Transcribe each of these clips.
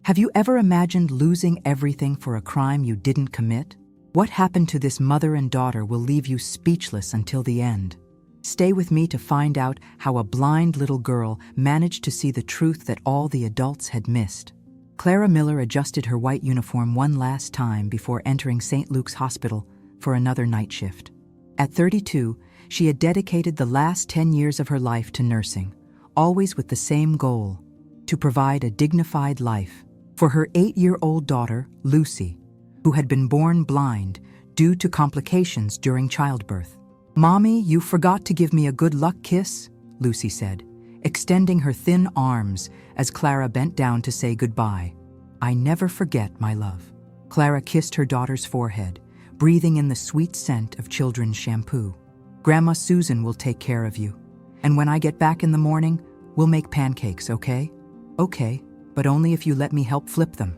Have you ever imagined losing everything for a crime you didn't commit? What happened to this mother and daughter will leave you speechless until the end. Stay with me to find out how a blind little girl managed to see the truth that all the adults had missed. Clara Miller adjusted her white uniform one last time before entering St. Luke's Hospital for another night shift. At 32, she had dedicated the last 10 years of her life to nursing, always with the same goal: to provide a dignified life for her 8-year-old daughter, Lucy, who had been born blind due to complications during childbirth. "Mommy, you forgot to give me a good luck kiss," Lucy said, extending her thin arms as Clara bent down to say goodbye. "I never forget, my love." Clara kissed her daughter's forehead, breathing in the sweet scent of children's shampoo. "Grandma Susan will take care of you. And when I get back in the morning, we'll make pancakes, okay?" "Okay, but only if you let me help flip them."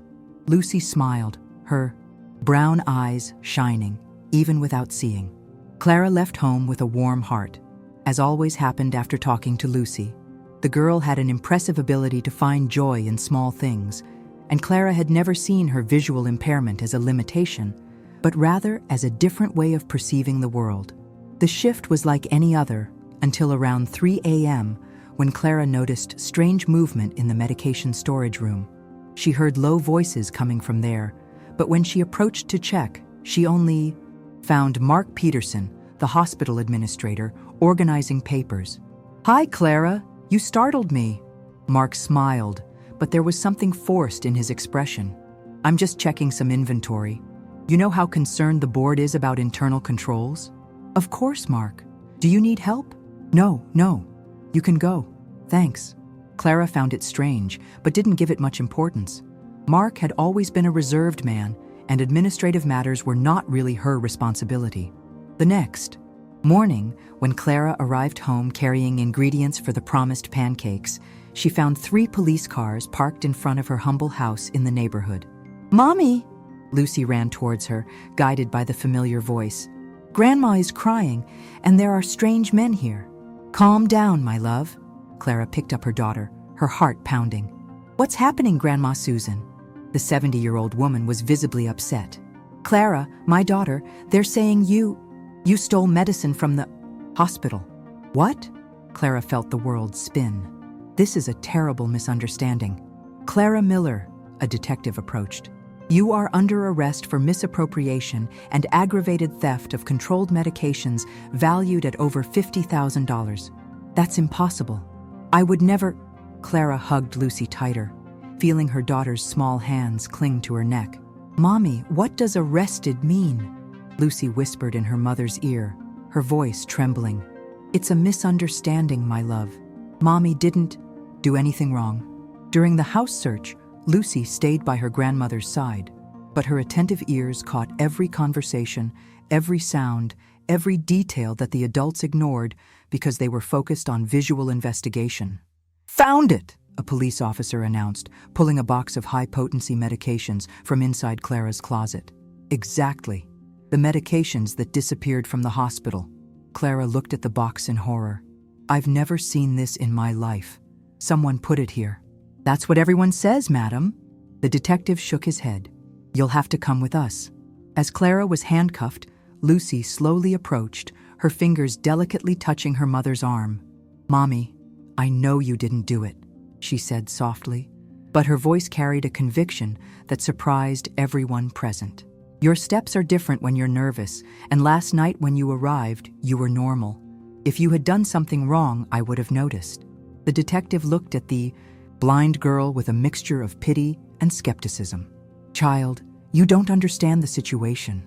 Lucy smiled, her brown eyes shining, even without seeing. Clara left home with a warm heart. As always happened after talking to Lucy, the girl had an impressive ability to find joy in small things, and Clara had never seen her visual impairment as a limitation, but rather as a different way of perceiving the world. The shift was like any other until around 3 a.m. when Clara noticed strange movement in the medication storage room. She heard low voices coming from there, but when she approached to check, she only found Mark Peterson, the hospital administrator, organizing papers. "Hi, Clara, you startled me." Mark smiled, but there was something forced in his expression. "I'm just checking some inventory. You know how concerned the board is about internal controls?" "Of course, Mark. Do you need help?" No. You can go. Thanks." Clara found it strange, but didn't give it much importance. Mark had always been a reserved man, and administrative matters were not really her responsibility. The next morning, when Clara arrived home carrying ingredients for the promised pancakes, she found 3 police cars parked in front of her humble house in the neighborhood. "Mommy!" Lucy ran towards her, guided by the familiar voice. "Grandma is crying, and there are strange men here." "Calm down, my love." Clara picked up her daughter, her heart pounding. "What's happening, Grandma Susan?" The 70-year-old woman was visibly upset. "Clara, my daughter, they're saying you stole medicine from the hospital." "What?" Clara felt the world spin. This is a terrible misunderstanding. "Clara Miller," a detective approached. "You are under arrest for misappropriation and aggravated theft of controlled medications valued at over $50,000. "That's impossible. I would never." Clara hugged Lucy tighter, feeling her daughter's small hands cling to her neck. "Mommy, what does arrested mean?" Lucy whispered in her mother's ear, her voice trembling. "It's a misunderstanding, my love. Mommy didn't do anything wrong." During the house search, Lucy stayed by her grandmother's side, but her attentive ears caught every conversation, every sound, every detail that the adults ignored because they were focused on visual investigation. "Found it!" a police officer announced, pulling a box of high-potency medications from inside Clara's closet. "Exactly. The medications that disappeared from the hospital." Clara looked at the box in horror. "I've never seen this in my life. Someone put it here." "That's what everyone says, madam." The detective shook his head. "You'll have to come with us." As Clara was handcuffed, Lucy slowly approached, her fingers delicately touching her mother's arm. "Mommy, I know you didn't do it," she said softly, but her voice carried a conviction that surprised everyone present. "Your steps are different when you're nervous, and last night when you arrived, you were normal. If you had done something wrong, I would have noticed." The detective looked at the blind girl with a mixture of pity and skepticism. "Child, you don't understand the situation."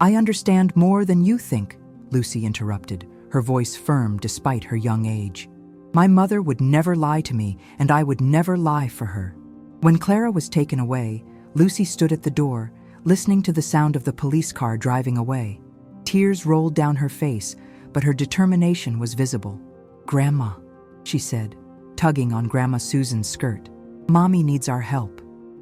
"I understand more than you think," Lucy interrupted, her voice firm despite her young age. "My mother would never lie to me, and I would never lie for her." When Clara was taken away, Lucy stood at the door, listening to the sound of the police car driving away. Tears rolled down her face, but her determination was visible. "Grandma," she said, tugging on Grandma Susan's skirt. "Mommy needs our help,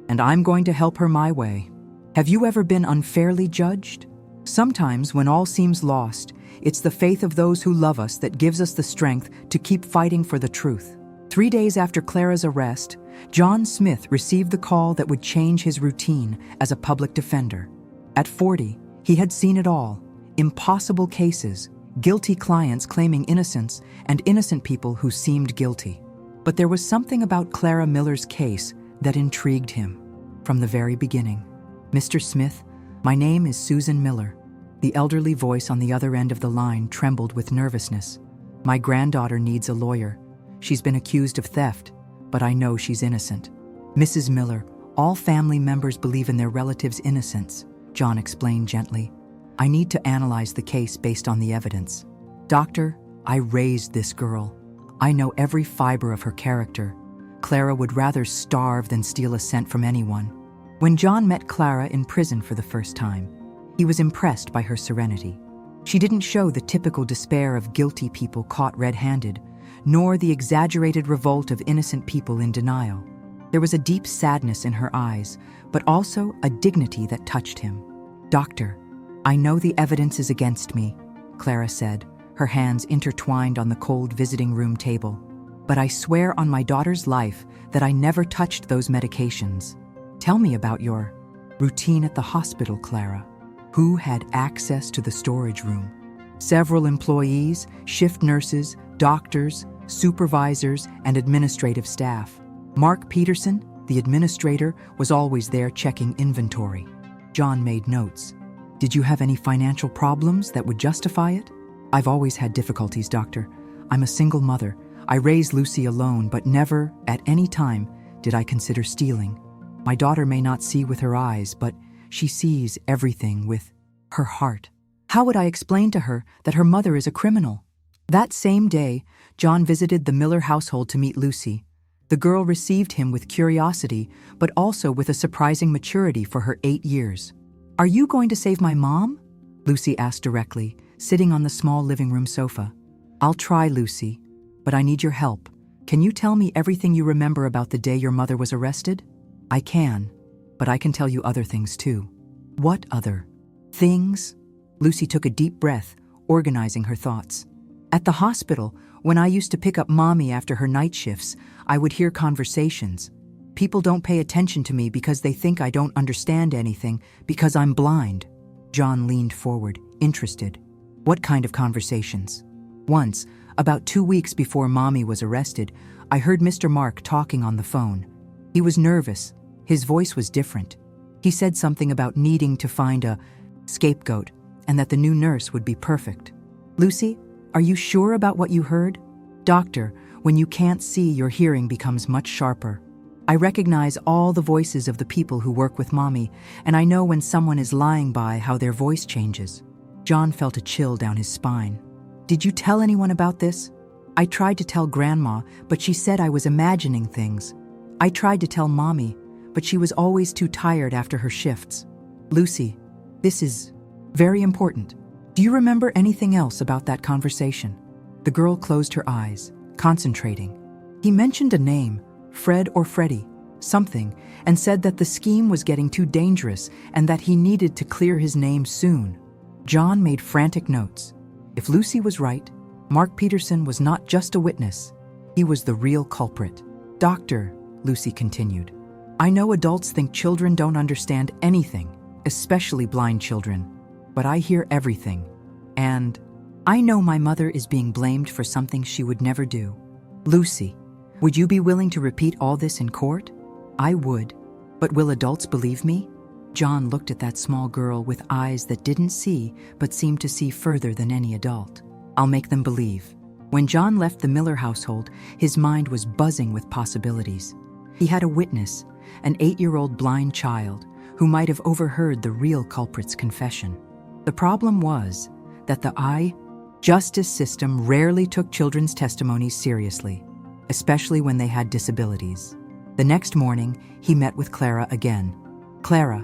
and I'm going to help her my way." Have you ever been unfairly judged? Sometimes, when all seems lost, it's the faith of those who love us that gives us the strength to keep fighting for the truth. 3 days after Clara's arrest, John Smith received the call that would change his routine as a public defender. At 40, he had seen it all: impossible cases, guilty clients claiming innocence, and innocent people who seemed guilty. But there was something about Clara Miller's case that intrigued him. From the very beginning, "Mr. Smith, my name is Susan Miller." The elderly voice on the other end of the line trembled with nervousness. "My granddaughter needs a lawyer. She's been accused of theft, but I know she's innocent." "Mrs. Miller, all family members believe in their relatives' innocence," John explained gently. "I need to analyze the case based on the evidence. Doctor, I raised this girl. I know every fiber of her character. Clara would rather starve than steal a cent from anyone." When John met Clara in prison for the first time, he was impressed by her serenity. She didn't show the typical despair of guilty people caught red-handed, nor the exaggerated revolt of innocent people in denial. There was a deep sadness in her eyes, but also a dignity that touched him. "Doctor, I know the evidence is against me," Clara said, her hands intertwined on the cold visiting room table. "But I swear on my daughter's life that I never touched those medications. Tell me about your routine at the hospital, Clara. Who had access to the storage room?" "Several employees, shift nurses, doctors, supervisors, and administrative staff. Mark Peterson, the administrator, was always there checking inventory." John made notes. "Did you have any financial problems that would justify it?" "I've always had difficulties, doctor. I'm a single mother. I raised Lucy alone, but never, at any time, did I consider stealing. My daughter may not see with her eyes, but she sees everything with her heart. How would I explain to her that her mother is a criminal?" That same day, John visited the Miller household to meet Lucy. The girl received him with curiosity, but also with a surprising maturity for her 8 years. "Are you going to save my mom?" Lucy asked directly, sitting on the small living room sofa. "I'll try, Lucy, but I need your help. Can you tell me everything you remember about the day your mother was arrested?" "I can, but I can tell you other things too." "What other things?" Lucy took a deep breath, organizing her thoughts. "At the hospital, when I used to pick up Mommy after her night shifts, I would hear conversations. People don't pay attention to me because they think I don't understand anything because I'm blind." John leaned forward, interested. "What kind of conversations?" "Once, about 2 weeks before Mommy was arrested, I heard Mr. Mark talking on the phone. He was nervous. His voice was different. He said something about needing to find a scapegoat and that the new nurse would be perfect." "Lucy, are you sure about what you heard?" "Doctor, when you can't see, your hearing becomes much sharper. I recognize all the voices of the people who work with Mommy, and I know when someone is lying by how their voice changes." John felt a chill down his spine. "Did you tell anyone about this?" "I tried to tell Grandma, but she said I was imagining things. I tried to tell Mommy, but she was always too tired after her shifts." "Lucy, this is very important. Do you remember anything else about that conversation?" The girl closed her eyes, concentrating. "He mentioned a name, Fred or Freddie, something, and said that the scheme was getting too dangerous and that he needed to clear his name soon." John made frantic notes. If Lucy was right, Mark Peterson was not just a witness. He was the real culprit. "Doctor," Lucy continued, "I know adults think children don't understand anything, especially blind children, but I hear everything. And I know my mother is being blamed for something she would never do. Lucy, would you be willing to repeat all this in court?" "I would. But will adults believe me?" John looked at that small girl with eyes that didn't see but seemed to see further than any adult. "I'll make them believe." When John left the Miller household, his mind was buzzing with possibilities. He had a witness, an 8-year-old blind child, who might have overheard the real culprit's confession. The problem was that the justice system rarely took children's testimonies seriously, especially when they had disabilities. The next morning, he met with Clara again. "Clara,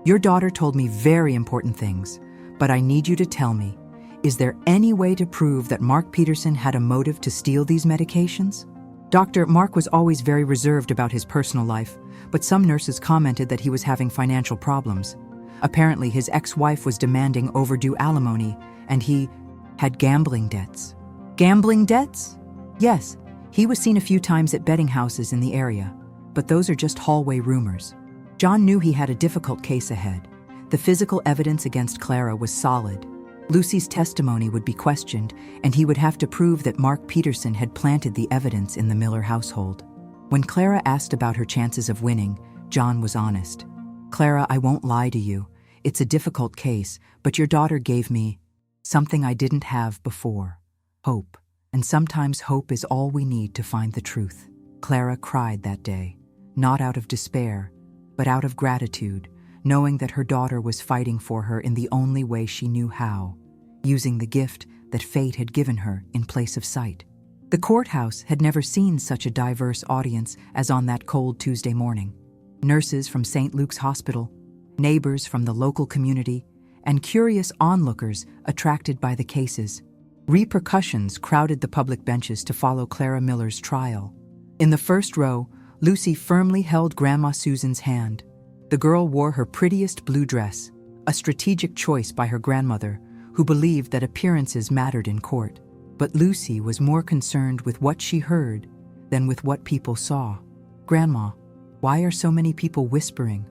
your daughter told me very important things, but I need you to tell me, is there any way to prove that Mark Peterson had a motive to steal these medications?" Dr. Mark was always very reserved about his personal life, but some nurses commented that he was having financial problems. Apparently, his ex-wife was demanding overdue alimony, and he had gambling debts. "Gambling debts?" "Yes. He was seen a few times at betting houses in the area, but those are just hallway rumors. John knew he had a difficult case ahead. The physical evidence against Clara was solid. Lucy's testimony would be questioned, and he would have to prove that Mark Peterson had planted the evidence in the Miller household. When Clara asked about her chances of winning, John was honest. "Clara, I won't lie to you. It's a difficult case, but your daughter gave me something I didn't have before. Hope. And sometimes hope is all we need to find the truth." Clara cried that day, not out of despair, but out of gratitude, knowing that her daughter was fighting for her in the only way she knew how, using the gift that fate had given her in place of sight. The courthouse had never seen such a diverse audience as on that cold Tuesday morning. Nurses from St. Luke's Hospital, neighbors from the local community, and curious onlookers attracted by the cases. Repercussions crowded the public benches to follow Clara Miller's trial. In the first row, Lucy firmly held Grandma Susan's hand. The girl wore her prettiest blue dress, a strategic choice by her grandmother, who believed that appearances mattered in court. But Lucy was more concerned with what she heard than with what people saw. "Grandma, why are so many people whispering?"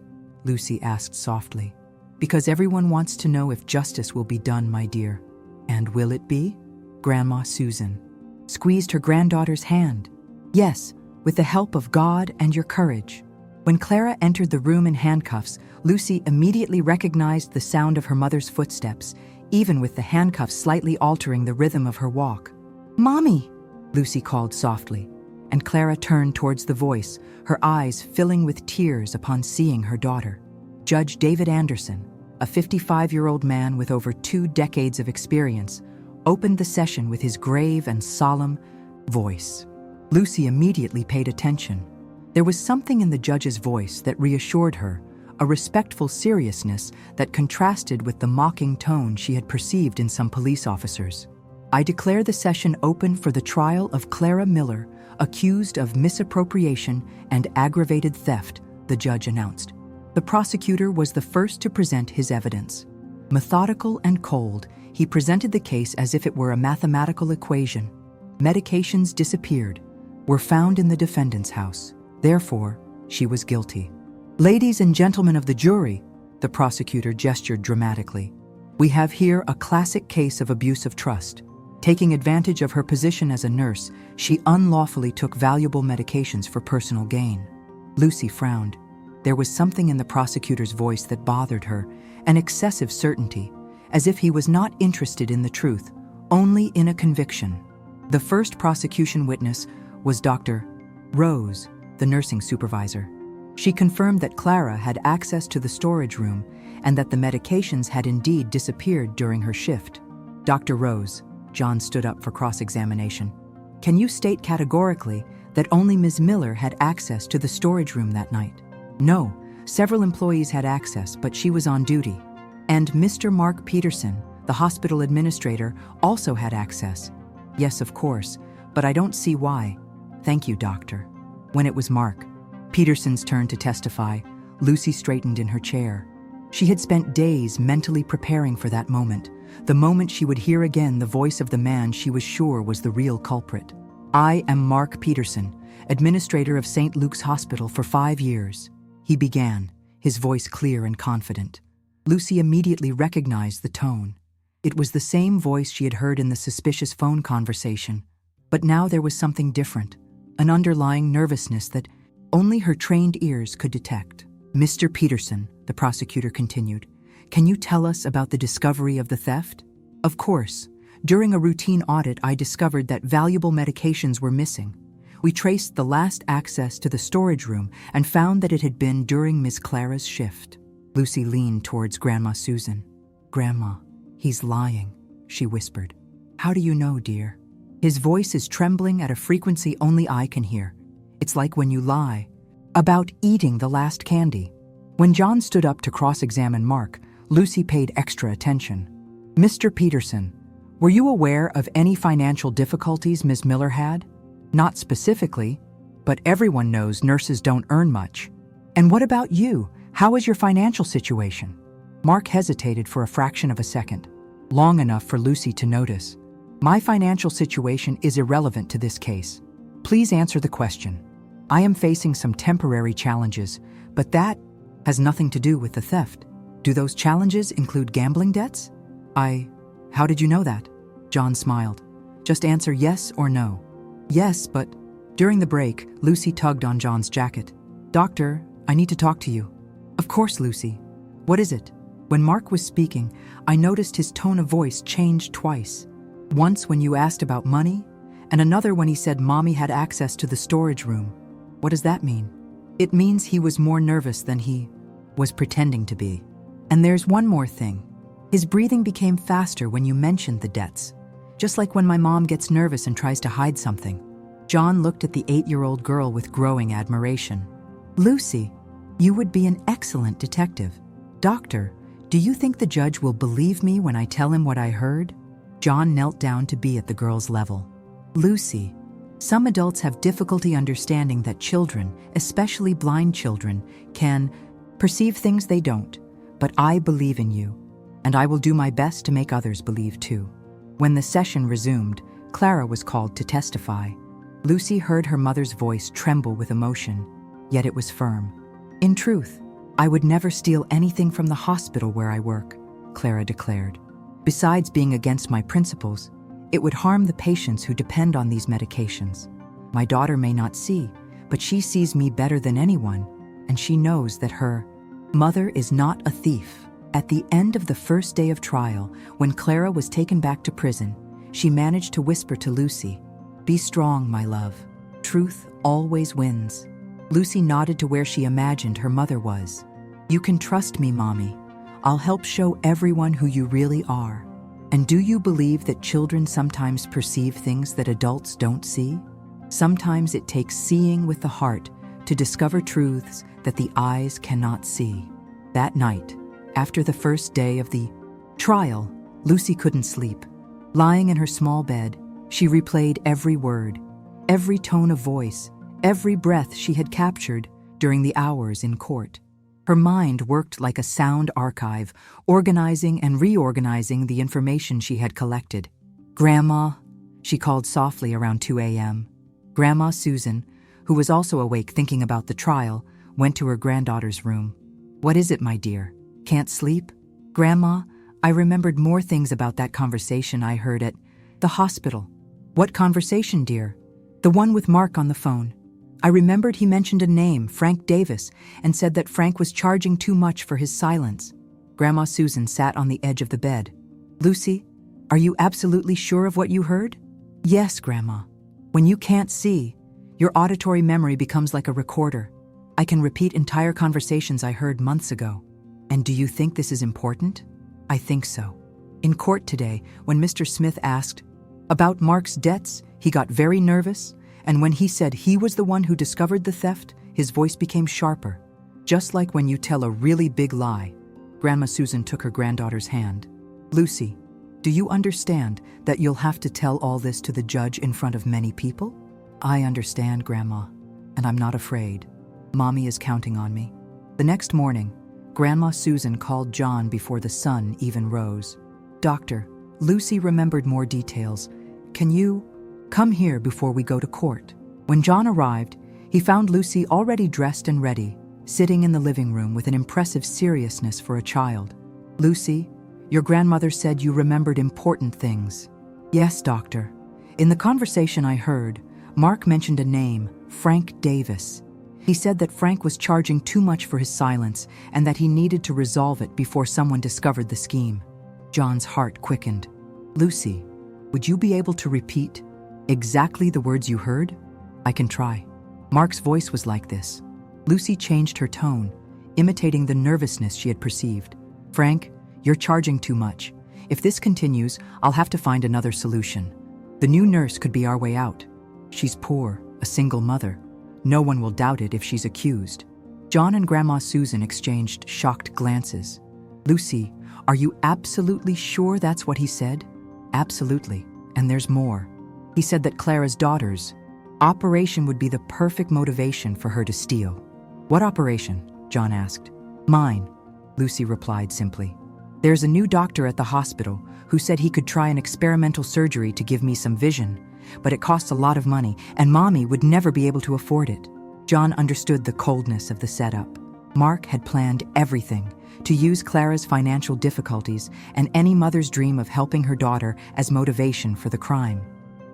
Lucy asked softly. "Because everyone wants to know if justice will be done, my dear." "And will it be?" Grandma Susan squeezed her granddaughter's hand. "Yes, with the help of God and your courage." When Clara entered the room in handcuffs, Lucy immediately recognized the sound of her mother's footsteps, even with the handcuffs slightly altering the rhythm of her walk. "Mommy!" Lucy called softly, and Clara turned towards the voice, her eyes filling with tears upon seeing her daughter. Judge David Anderson, a 55-year-old man with over 2 decades of experience, opened the session with his grave and solemn voice. Lucy immediately paid attention. There was something in the judge's voice that reassured her, a respectful seriousness that contrasted with the mocking tone she had perceived in some police officers. "I declare the session open for the trial of Clara Miller, accused of misappropriation and aggravated theft," the judge announced. The prosecutor was the first to present his evidence. Methodical and cold, he presented the case as if it were a mathematical equation. Medications disappeared, were found in the defendant's house. Therefore, she was guilty. "Ladies and gentlemen of the jury," the prosecutor gestured dramatically, "we have here a classic case of abuse of trust. Taking advantage of her position as a nurse, she unlawfully took valuable medications for personal gain." Lucy frowned. There was something in the prosecutor's voice that bothered her, an excessive certainty, as if he was not interested in the truth, only in a conviction. The first prosecution witness was Dr. Rose, the nursing supervisor. She confirmed that Clara had access to the storage room and that the medications had indeed disappeared during her shift. "Dr. Rose," John stood up for cross-examination, "can you state categorically that only Ms. Miller had access to the storage room that night?" "No, several employees had access, but she was on duty." "And Mr. Mark Peterson, the hospital administrator, also had access?" "Yes, of course, but I don't see why." "Thank you, doctor." When it was Mark Peterson's turn to testify, Lucy straightened in her chair. She had spent days mentally preparing for that moment, the moment she would hear again the voice of the man she was sure was the real culprit. "I am Mark Peterson, administrator of St. Luke's Hospital for 5 years," he began, his voice clear and confident. Lucy immediately recognized the tone. It was the same voice she had heard in the suspicious phone conversation, but now there was something different, an underlying nervousness that only her trained ears could detect. "Mr. Peterson," the prosecutor continued, "can you tell us about the discovery of the theft?" "Of course. During a routine audit, I discovered that valuable medications were missing. We traced the last access to the storage room and found that it had been during Miss Clara's shift." Lucy leaned towards Grandma Susan. "Grandma, he's lying," she whispered. "How do you know, dear?" "His voice is trembling at a frequency only I can hear. It's like when you lie about eating the last candy." When John stood up to cross-examine Mark, Lucy paid extra attention. "Mr. Peterson, were you aware of any financial difficulties Ms. Miller had?" "Not specifically, but everyone knows nurses don't earn much." "And what about you? How is your financial situation?" Mark hesitated for a fraction of a second, long enough for Lucy to notice. "My financial situation is irrelevant to this case. Please answer the question. I am facing some temporary challenges, but that has nothing to do with the theft. Do those challenges include gambling debts? How did you know that? John smiled. Just answer yes or no. Yes, but during the break, Lucy tugged on John's jacket. Doctor, I need to talk to you. Of course, Lucy. What is it? When Mark was speaking, I noticed his tone of voice changed twice. Once when you asked about money, and another when he said Mommy had access to the storage room. What does that mean? It means he was more nervous than he was pretending to be. And there's one more thing. His breathing became faster when you mentioned the debts. Just like when my mom gets nervous and tries to hide something. John looked at the 8-year-old girl with growing admiration. Lucy, you would be an excellent detective. Doctor, do you think the judge will believe me when I tell him what I heard? John knelt down to be at the girl's level. Lucy, some adults have difficulty understanding that children, especially blind children, can perceive things they don't. But I believe in you, and I will do my best to make others believe too. When the session resumed, Clara was called to testify. Lucy heard her mother's voice tremble with emotion, yet it was firm. In truth, I would never steal anything from the hospital where I work, Clara declared. Besides being against my principles, it would harm the patients who depend on these medications. My daughter may not see, but she sees me better than anyone, and she knows that her mother is not a thief. At the end of the first day of trial, when Clara was taken back to prison, she managed to whisper to Lucy, "Be strong, my love. Truth always wins." Lucy nodded to where she imagined her mother was. "You can trust me, Mommy. I'll help show everyone who you really are. And do you believe that children sometimes perceive things that adults don't see? Sometimes it takes seeing with the heart to discover truths that the eyes cannot see." That night, after the first day of the trial, Lucy couldn't sleep. Lying in her small bed, she replayed every word, every tone of voice, every breath she had captured during the hours in court. Her mind worked like a sound archive, organizing and reorganizing the information she had collected. "Grandma," she called softly around 2 a.m. Grandma Susan, who was also awake thinking about the trial, went to her granddaughter's room. "What is it, my dear? Can't sleep?" "Grandma, I remembered more things about that conversation I heard at the hospital." "What conversation, dear?" "The one with Mark on the phone. I remembered he mentioned a name, Frank Davis, and said that Frank was charging too much for his silence." Grandma Susan sat on the edge of the bed. "Lucy, are you absolutely sure of what you heard?" "Yes, Grandma. When you can't see, your auditory memory becomes like a recorder. I can repeat entire conversations I heard months ago." "And do you think this is important?" "I think so." In court today, when Mr. Smith asked about Mark's debts, he got very nervous, and when he said he was the one who discovered the theft, his voice became sharper. Just like when you tell a really big lie. Grandma Susan took her granddaughter's hand. "Lucy, do you understand that you'll have to tell all this to the judge in front of many people?" "I understand, Grandma, and I'm not afraid. Mommy is counting on me." The next morning, Grandma Susan called John before the sun even rose. "Doctor, Lucy remembered more details. Can you come here before we go to court?" When John arrived, he found Lucy already dressed and ready, sitting in the living room with an impressive seriousness for a child. "Lucy, your grandmother said you remembered important things." "Yes, doctor. In the conversation I heard, Mark mentioned a name, Frank Davis. He said that Frank was charging too much for his silence and that he needed to resolve it before someone discovered the scheme." John's heart quickened. "Lucy, would you be able to repeat exactly the words you heard?" "I can try." Mark's voice was like this. Lucy changed her tone, imitating the nervousness she had perceived. "Frank, you're charging too much. If this continues, I'll have to find another solution. The new nurse could be our way out. She's poor, a single mother. No one will doubt it if she's accused." John and Grandma Susan exchanged shocked glances. "Lucy, are you absolutely sure that's what he said?" "Absolutely, and there's more. He said that Clara's daughter's operation would be the perfect motivation for her to steal." "What operation?" John asked. "Mine," Lucy replied simply. "There's a new doctor at the hospital who said he could try an experimental surgery to give me some vision, but it costs a lot of money, and Mommy would never be able to afford it. John understood the coldness of the setup. Mark had planned everything to use Clara's financial difficulties and any mother's dream of helping her daughter as motivation for the crime.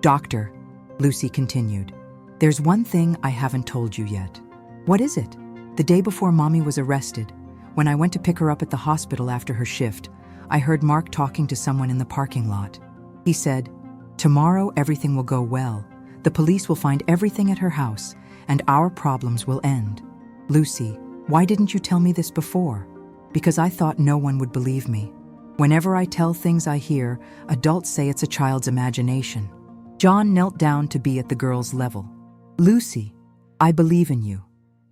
"Doctor," Lucy continued, "there's one thing I haven't told you yet." "What is it?" "The day before Mommy was arrested, when I went to pick her up at the hospital after her shift, I heard Mark talking to someone in the parking lot. He said, 'Tomorrow everything will go well. The police will find everything at her house, and our problems will end.' Lucy, why didn't you tell me this before?" "Because I thought no one would believe me. Whenever I tell things I hear, adults say it's a child's imagination." John knelt down to be at the girl's level. "Lucy, I believe in you.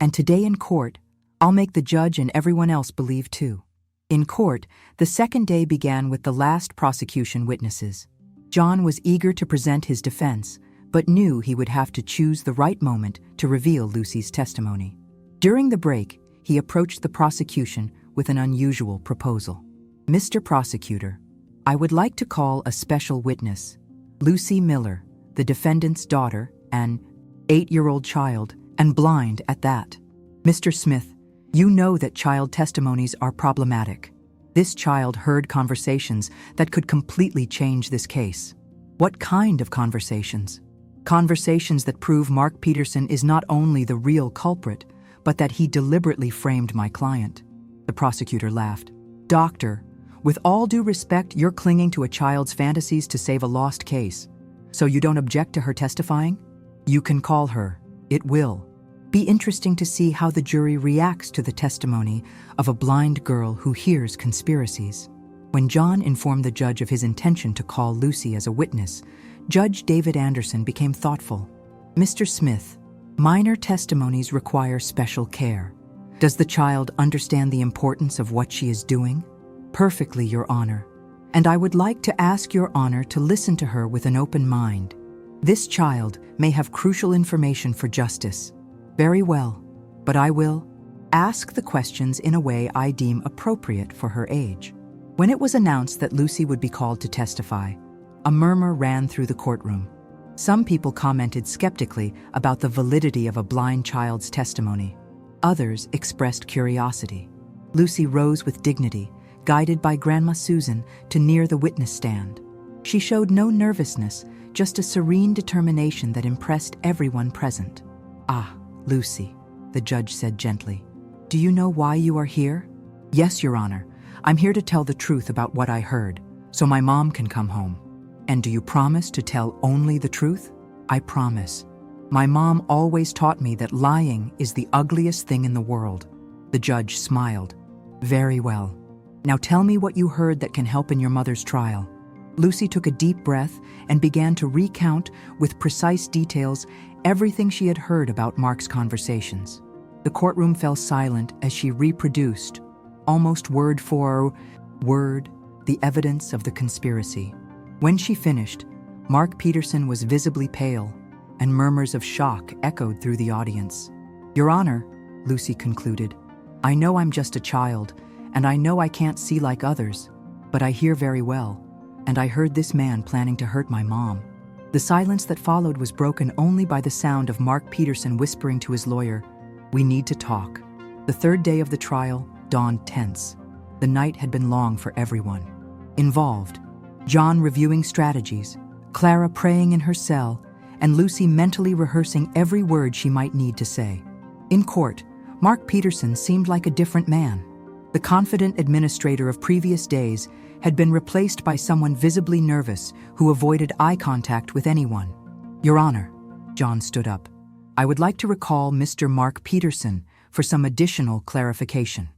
And today in court, I'll make the judge and everyone else believe too." In court, the second day began with the last prosecution witnesses. John was eager to present his defense, but knew he would have to choose the right moment to reveal Lucy's testimony. During the break, he approached the prosecution with an unusual proposal. "Mr. Prosecutor, I would like to call a special witness, Lucy Miller, the defendant's daughter, an 8-year-old child, and blind at that. Mr. Smith, you know that child testimonies are problematic. This child heard conversations that could completely change this case." "What kind of conversations?" "Conversations that prove Mark Peterson is not only the real culprit, but that he deliberately framed my client." The prosecutor laughed. "Doctor, with all due respect, you're clinging to a child's fantasies to save a lost case. So you don't object to her testifying? You can call her. It will be interesting to see how the jury reacts to the testimony of a blind girl who hears conspiracies." When John informed the judge of his intention to call Lucy as a witness, Judge David Anderson became thoughtful. "Mr. Smith, minor testimonies require special care. Does the child understand the importance of what she is doing?" "Perfectly, Your Honor. And I would like to ask Your Honor to listen to her with an open mind. This child may have crucial information for justice." "Very well, but I will ask the questions in a way I deem appropriate for her age." When it was announced that Lucy would be called to testify, a murmur ran through the courtroom. Some people commented skeptically about the validity of a blind child's testimony. Others expressed curiosity. Lucy rose with dignity, guided by Grandma Susan, to near the witness stand. She showed no nervousness, just a serene determination that impressed everyone present. "Ah, Lucy," the judge said gently. "Do you know why you are here?" "Yes, Your Honor. I'm here to tell the truth about what I heard, so my mom can come home." "And do you promise to tell only the truth?" "I promise. My mom always taught me that lying is the ugliest thing in the world." The judge smiled. "Very well. Now tell me what you heard that can help in your mother's trial." Lucy took a deep breath and began to recount with precise details everything she had heard about Mark's conversations. The courtroom fell silent as she reproduced, almost word for word, the evidence of the conspiracy. When she finished, Mark Peterson was visibly pale, and murmurs of shock echoed through the audience. "Your Honor," Lucy concluded, "I know I'm just a child, and I know I can't see like others, but I hear very well, and I heard this man planning to hurt my mom." The silence that followed was broken only by the sound of Mark Peterson whispering to his lawyer, "We need to talk." The third day of the trial dawned tense. The night had been long for everyone involved. John reviewing strategies, Clara praying in her cell, and Lucy mentally rehearsing every word she might need to say. In court, Mark Peterson seemed like a different man. The confident administrator of previous days had been replaced by someone visibly nervous who avoided eye contact with anyone. "Your Honor," John stood up, "I would like to recall Mr. Mark Peterson for some additional clarification."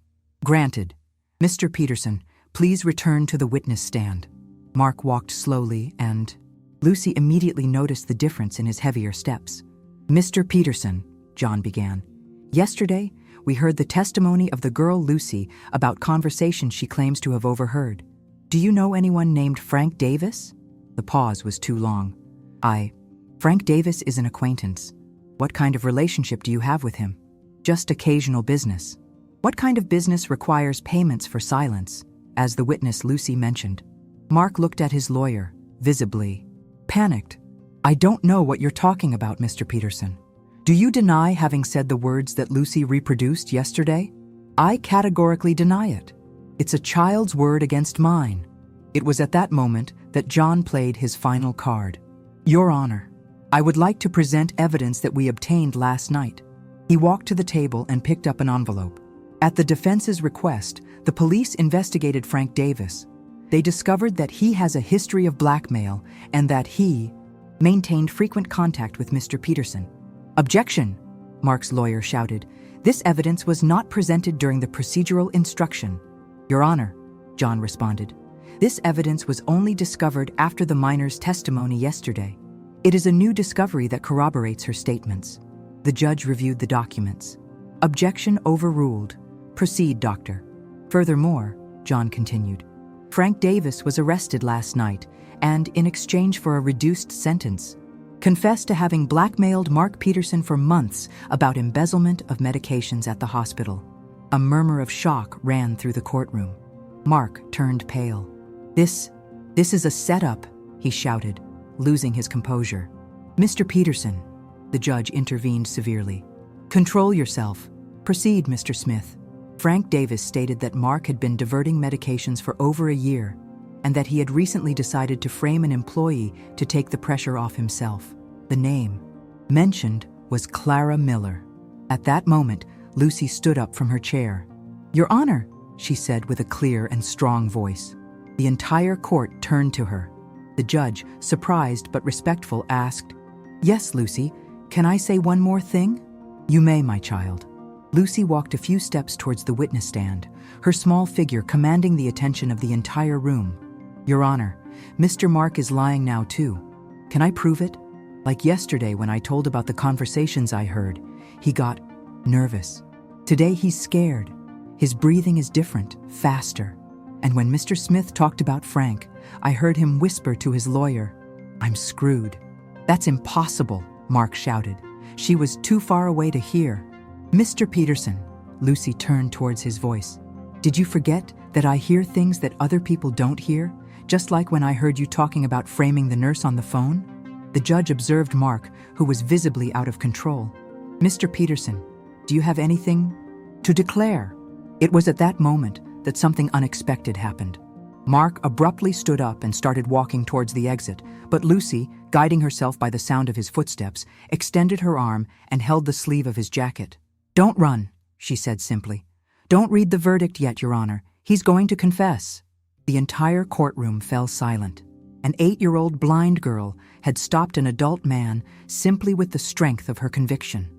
"Granted. Mr. Peterson, please return to the witness stand." Mark walked slowly and Lucy immediately noticed the difference in his heavier steps. "Mr. Peterson," John began, "yesterday we heard the testimony of the girl Lucy about conversations she claims to have overheard. Do you know anyone named Frank Davis?" The pause was too long. Frank Davis is an acquaintance. What kind of relationship do you have with him?" "Just occasional business." "What kind of business requires payments for silence, as the witness Lucy mentioned?" Mark looked at his lawyer, visibly panicked. I don't know what you're talking about, Mr. Peterson. Do you deny having said the words that Lucy reproduced yesterday? I categorically deny it. It's a child's word against mine. It was at that moment that John played his final card. Your Honor, I would like to present evidence that we obtained last night. He walked to the table and picked up an envelope. At the defense's request, the police investigated Frank Davis. They discovered that he has a history of blackmail and that he maintained frequent contact with Mr. Peterson. Objection, Mark's lawyer shouted. This evidence was not presented during the procedural instruction. Your Honor, John responded. This evidence was only discovered after the minor's testimony yesterday. It is a new discovery that corroborates her statements. The judge reviewed the documents. Objection overruled. Proceed, Doctor. Furthermore, John continued, Frank Davis was arrested last night and, in exchange for a reduced sentence, confessed to having blackmailed Mark Peterson for months about embezzlement of medications at the hospital. A murmur of shock ran through the courtroom. Mark turned pale. This is a setup, he shouted, losing his composure. Mr. Peterson, the judge intervened severely. Control yourself. Proceed, Mr. Smith. Frank Davis stated that Mark had been diverting medications for over a year and that he had recently decided to frame an employee to take the pressure off himself. The name mentioned was Clara Miller. At that moment, Lucy stood up from her chair. Your Honor, she said with a clear and strong voice. The entire court turned to her. The judge, surprised but respectful, asked, Yes, Lucy, can I say one more thing? You may, my child. Lucy walked a few steps towards the witness stand, her small figure commanding the attention of the entire room. Your Honor, Mr. Mark is lying now too. Can I prove it? Like yesterday when I told about the conversations I heard, he got nervous. Today he's scared. His breathing is different, faster. And when Mr. Smith talked about Frank, I heard him whisper to his lawyer, I'm screwed. That's impossible, Mark shouted. She was too far away to hear. Mr. Peterson, Lucy turned towards his voice. Did you forget that I hear things that other people don't hear, just like when I heard you talking about framing the nurse on the phone? The judge observed Mark, who was visibly out of control. Mr. Peterson, do you have anything to declare? It was at that moment that something unexpected happened. Mark abruptly stood up and started walking towards the exit, but Lucy, guiding herself by the sound of his footsteps, extended her arm and held the sleeve of his jacket. Don't run, she said simply. Don't read the verdict yet, Your Honor. He's going to confess. The entire courtroom fell silent. An 8-year-old blind girl had stopped an adult man simply with the strength of her conviction.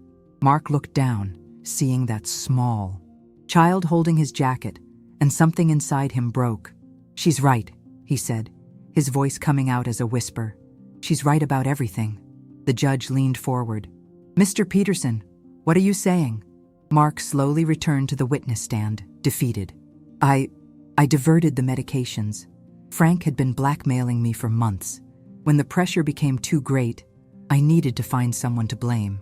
Mark looked down, seeing that small child holding his jacket, and something inside him broke. She's right, he said, his voice coming out as a whisper. She's right about everything. The judge leaned forward. Mr. Peterson, what are you saying? Mark slowly returned to the witness stand, defeated. I diverted the medications. Frank had been blackmailing me for months. When the pressure became too great, I needed to find someone to blame.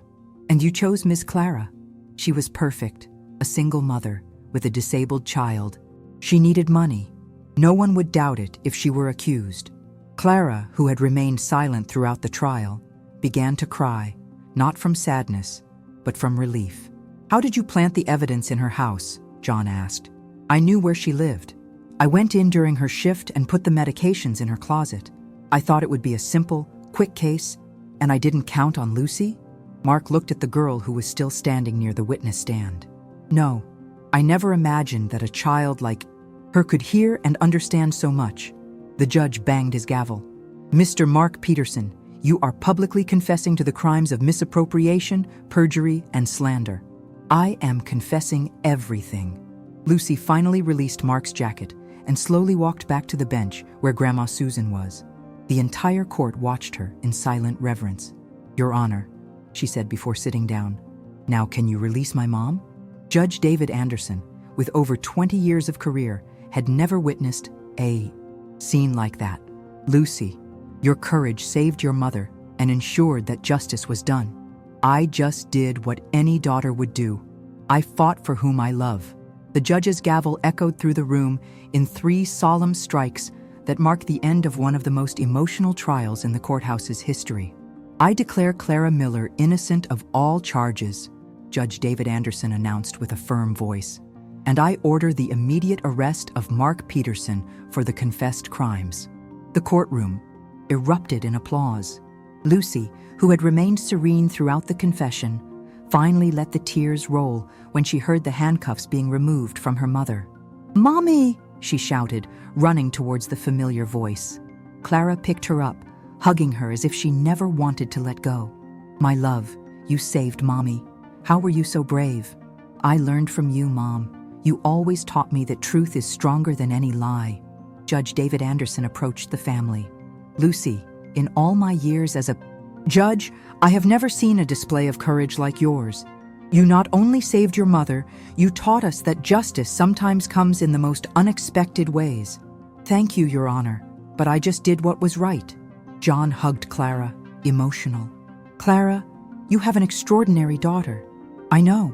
And you chose Miss Clara. She was perfect, a single mother with a disabled child. She needed money. No one would doubt it if she were accused. Clara, who had remained silent throughout the trial, began to cry, not from sadness, but from relief. How did you plant the evidence in her house? John asked. I knew where she lived. I went in during her shift and put the medications in her closet. I thought it would be a simple, quick case, and I didn't count on Lucy? Mark looked at the girl who was still standing near the witness stand. No, I never imagined that a child like her could hear and understand so much. The judge banged his gavel. Mr. Mark Peterson, you are publicly confessing to the crimes of misappropriation, perjury, and slander. I am confessing everything. Lucy finally released Mark's jacket and slowly walked back to the bench where Grandma Susan was. The entire court watched her in silent reverence. Your Honor, she said before sitting down. Now can you release my mom? Judge David Anderson, with over 20 years of career, had never witnessed a scene like that. Lucy, your courage saved your mother and ensured that justice was done. I just did what any daughter would do. I fought for whom I love. The judge's gavel echoed through the room in 3 solemn strikes that marked the end of one of the most emotional trials in the courthouse's history. I declare Clara Miller innocent of all charges, Judge David Anderson announced with a firm voice, and I order the immediate arrest of Mark Peterson for the confessed crimes. The courtroom erupted in applause. Lucy, who had remained serene throughout the confession, finally let the tears roll when she heard the handcuffs being removed from her mother. "Mommy!" she shouted, running towards the familiar voice. Clara picked her up, hugging her as if she never wanted to let go. "My love, you saved Mommy. How were you so brave?" "I learned from you, Mom. You always taught me that truth is stronger than any lie." Judge David Anderson approached the family. "Lucy, in all my years as a judge, I have never seen a display of courage like yours. You not only saved your mother, you taught us that justice sometimes comes in the most unexpected ways. Thank you, Your Honor, but I just did what was right." John hugged Clara, emotional. "Clara, you have an extraordinary daughter." "I know,"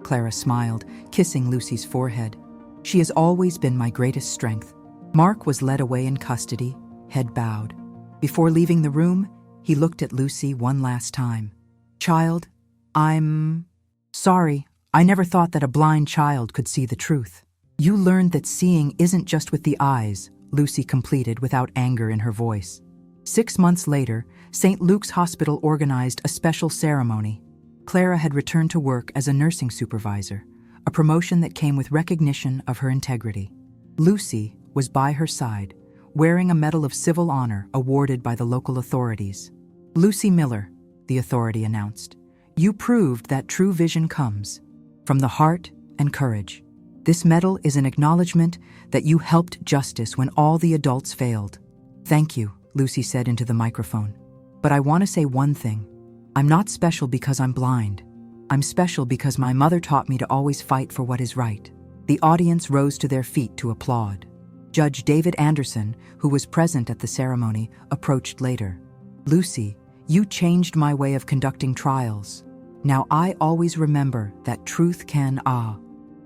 Clara smiled, kissing Lucy's forehead. "She has always been my greatest strength." Mark was led away in custody, head bowed. Before leaving the room, he looked at Lucy one last time. "Child, I'm sorry. I never thought that a blind child could see the truth." "You learned that seeing isn't just with the eyes," Lucy completed without anger in her voice. 6 months later, St. Luke's Hospital organized a special ceremony. Clara had returned to work as a nursing supervisor, a promotion that came with recognition of her integrity. Lucy was by her side, wearing a Medal of Civil Honor awarded by the local authorities. "Lucy Miller," the authority announced, "you proved that true vision comes from the heart and courage. This medal is an acknowledgement that you helped justice when all the adults failed." "Thank you," Lucy said into the microphone. "But I want to say one thing. I'm not special because I'm blind. I'm special because my mother taught me to always fight for what is right." The audience rose to their feet to applaud. Judge David Anderson, who was present at the ceremony, approached later. "Lucy, you changed my way of conducting trials. Now I always remember that truth can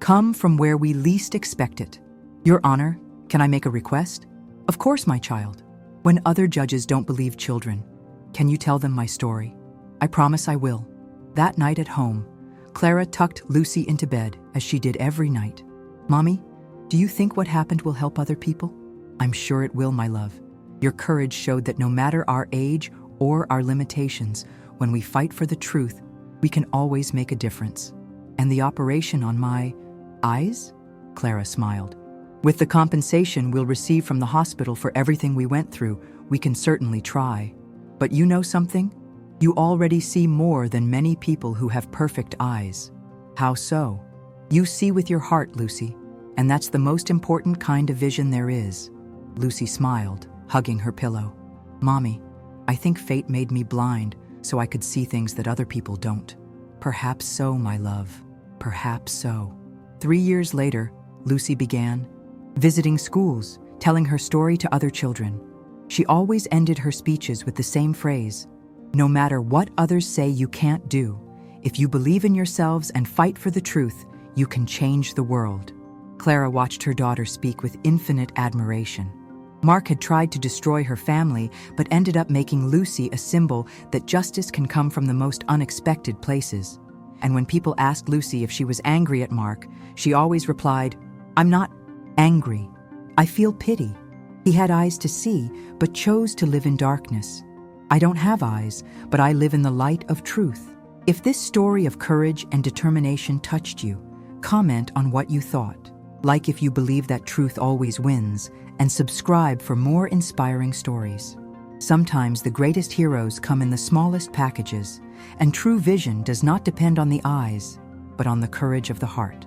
come from where we least expect it." "Your Honor, can I make a request?" "Of course, my child. When other judges don't believe children, can you tell them my story?" "I promise I will." That night at home, Clara tucked Lucy into bed as she did every night. "Mommy, do you think what happened will help other people?" "I'm sure it will, my love. Your courage showed that no matter our age or our limitations, when we fight for the truth, we can always make a difference." "And the operation on my eyes?" Clara smiled. "With the compensation we'll receive from the hospital for everything we went through, we can certainly try. But you know something? You already see more than many people who have perfect eyes." "How so?" "You see with your heart, Lucy, and that's the most important kind of vision there is." Lucy smiled, hugging her pillow. "Mommy, I think fate made me blind so I could see things that other people don't." "Perhaps so, my love. Perhaps so." 3 years later, Lucy began visiting schools, telling her story to other children. She always ended her speeches with the same phrase: "No matter what others say you can't do, if you believe in yourselves and fight for the truth, you can change the world." Clara watched her daughter speak with infinite admiration. Mark had tried to destroy her family, but ended up making Lucy a symbol that justice can come from the most unexpected places. And when people asked Lucy if she was angry at Mark, she always replied, "I'm not angry. I feel pity. He had eyes to see, but chose to live in darkness. I don't have eyes, but I live in the light of truth." If this story of courage and determination touched you, comment on what you thought. Like if you believe that truth always wins, and subscribe for more inspiring stories. Sometimes the greatest heroes come in the smallest packages, and true vision does not depend on the eyes, but on the courage of the heart.